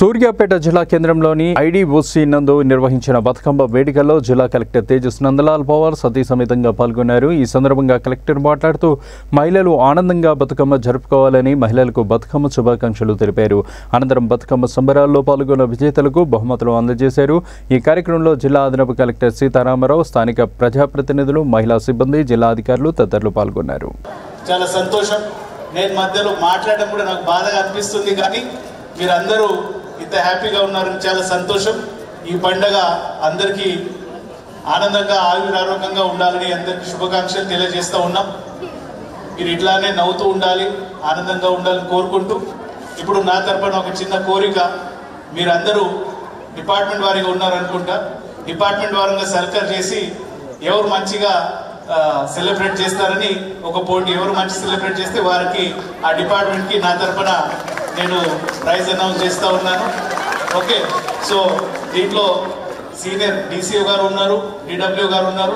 సూర్యాపేట జిల్లా కేంద్రంలోని ఐడీఓసీ నందు నిర్వహించిన బతుకమ్మ వేడుకల్లో జిల్లా కలెక్టర్ తేజస్ నందలాల్ పవార్ సతీ సమేతంగా పాల్గొన్నారు. ఈ సందర్భంగా కలెక్టర్ మాట్లాడుతూ మహిళలు ఆనందంగా బతుకమ్మ జరుపుకోవాలని మహిళలకు బతుకమ్మ శుభాకాంక్షలు తెలిపారు. అనంతరం బతుకమ్మ సంబరాల్లో పాల్గొన్న విజేతలకు బహుమతులు అందజేశారు. ఈ కార్యక్రమంలో జిల్లా అదనపు కలెక్టర్ సీతారామరావు, స్థానిక ప్రజాప్రతినిధులు, మహిళా సిబ్బంది, జిల్లా అధికారులు తదితరులు పాల్గొన్నారు. చాలా సంతోషం. నేను మధ్యలో మాట్లాడడం కూడా నాకు బాధగా అనిపిస్తుంది, కానీ మీరందరూ ఇంత హ్యాపీగా ఉన్నారని చాలా సంతోషం. ఈ పండగ అందరికీ ఆనందంగా ఆరోగ్యంగా ఉండాలని అందరికీ శుభాకాంక్షలు తెలియజేస్తూ ఉన్నాం. మీరు ఇట్లానే నవ్వుతూ ఉండాలి, ఆనందంగా ఉండాలని కోరుకుంటూ, ఇప్పుడు నా తరపున ఒక చిన్న కోరిక, మీరందరూ డిపార్ట్మెంట్ వారిగా ఉన్నారనుకుంటా, డిపార్ట్మెంట్ వారంగా సర్కర్ చేసి ఎవరు మంచిగా సెలబ్రేట్ చేస్తారని ఒక పోటీ, ఎవరు మంచి సెలబ్రేట్ చేస్తే వారికి ఆ డిపార్ట్మెంట్కి నా తరపున నేను ప్రైజ్ అనౌన్స్ చేస్తూ ఉన్నాను. ఓకే, సో దీంట్లో సీనియర్ డీసీఓ గారు ఉన్నారు, డిడబ్ల్యూ గారు ఉన్నారు,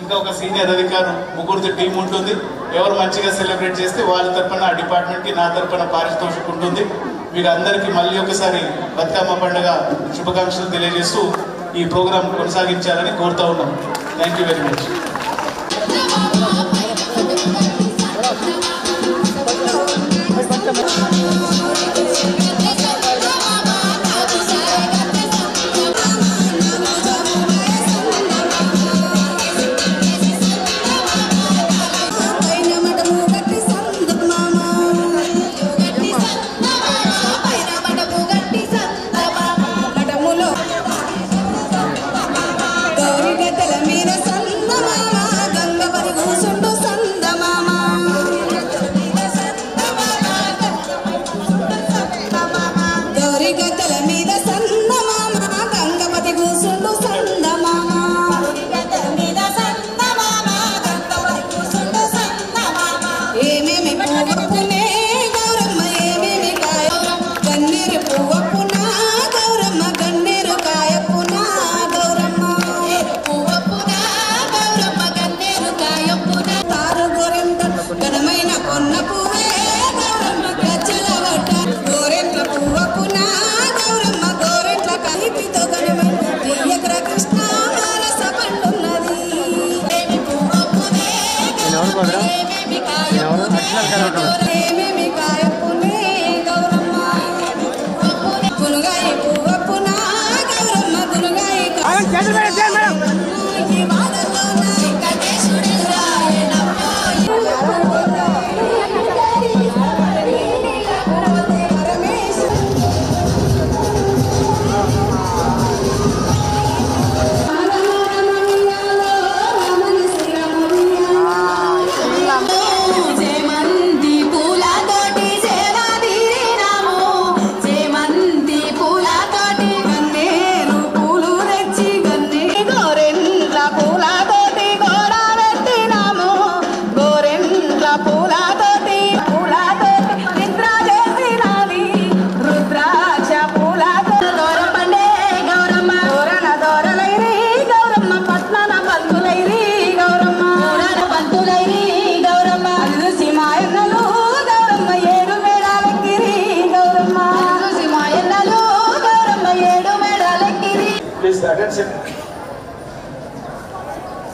ఇంకా ఒక సీనియర్ అధికారు, ముగ్గురితో టీం ఉంటుంది. ఎవరు మంచిగా సెలబ్రేట్ చేస్తే వాళ్ళ తరపున ఆ డిపార్ట్మెంట్కి నా తరపున పారితోషికం ఉంటుంది. మీకు అందరికీ మళ్ళీ ఒకసారి బతుకమ్మ పండుగ శుభాకాంక్షలు తెలియజేస్తూ ఈ ప్రోగ్రాం కొనసాగించాలని కోరుతూ ఉన్నాం. Thank you very much.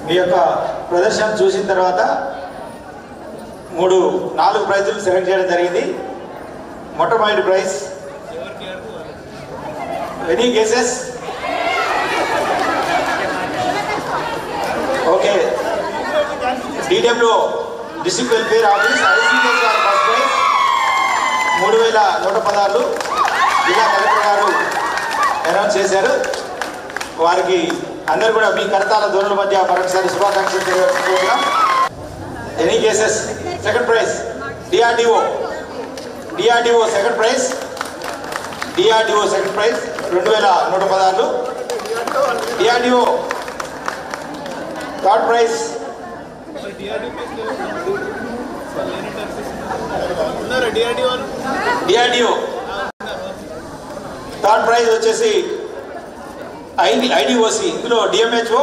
మీ యొక్క ప్రదర్శన చూసిన తర్వాత 4 ప్రైజులు సెలెక్ట్ చేయడం జరిగింది. మొట్టమొదటి prize, any guesses? Okay, DW district welfare office ICS గారు ఫస్ట్ ప్రైజ్ 3116 జిల్లా కలెక్టర్ గారు అనౌన్స్ చేశారు. వారికి అందరూ కూడా మీ కరతాల ధ్వనుల మధ్య మరొకసారి శుభాకాంక్షలు తెలియజేస్తున్నాం. Any cases? Second prize DRDO second prize, DRDO second prize 2116. DRDO third prize, DRDO third prize వచ్చేసి ఐడిఓసి, ఇందులో డిఎంహెచ్ఓ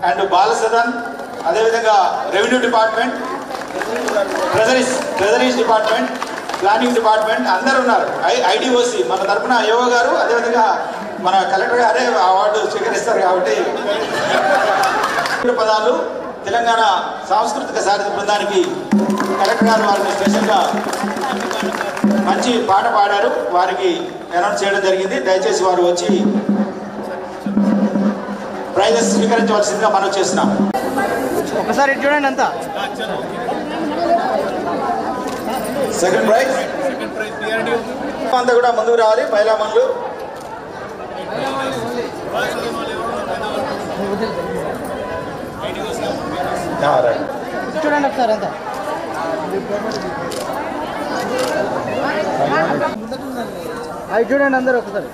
అండ్ బాలసదన్, అదేవిధంగా revenue department, treasuries department, planning department అందరూ ఉన్నారు. ఐడిఓసి మన తరఫున యోగ గారు, అదేవిధంగా మన కలెక్టర్ గారే అవార్డు స్వీకరిస్తారు. కాబట్టి పదాలు తెలంగాణ సాంస్కృతిక సారథి బృందానికి కలెక్టర్ గారు వారిని స్పెషల్గా మంచి పాట పాడారు. వారికి అనౌన్స్ చేయడం జరిగింది. దయచేసి వారు వచ్చి ప్రైజెస్ స్వీకరించవలసిందిగా మనం చేస్తున్నాం. ఒకసారి చూడండి అంతా. సెకండ్ ప్రైజ్ అంతా కూడా ముందుకు రావాలి. మహిళా మనులు చూడండి ఒకసారి అంతా. అవి చూడండి అందరూ ఒకసారి.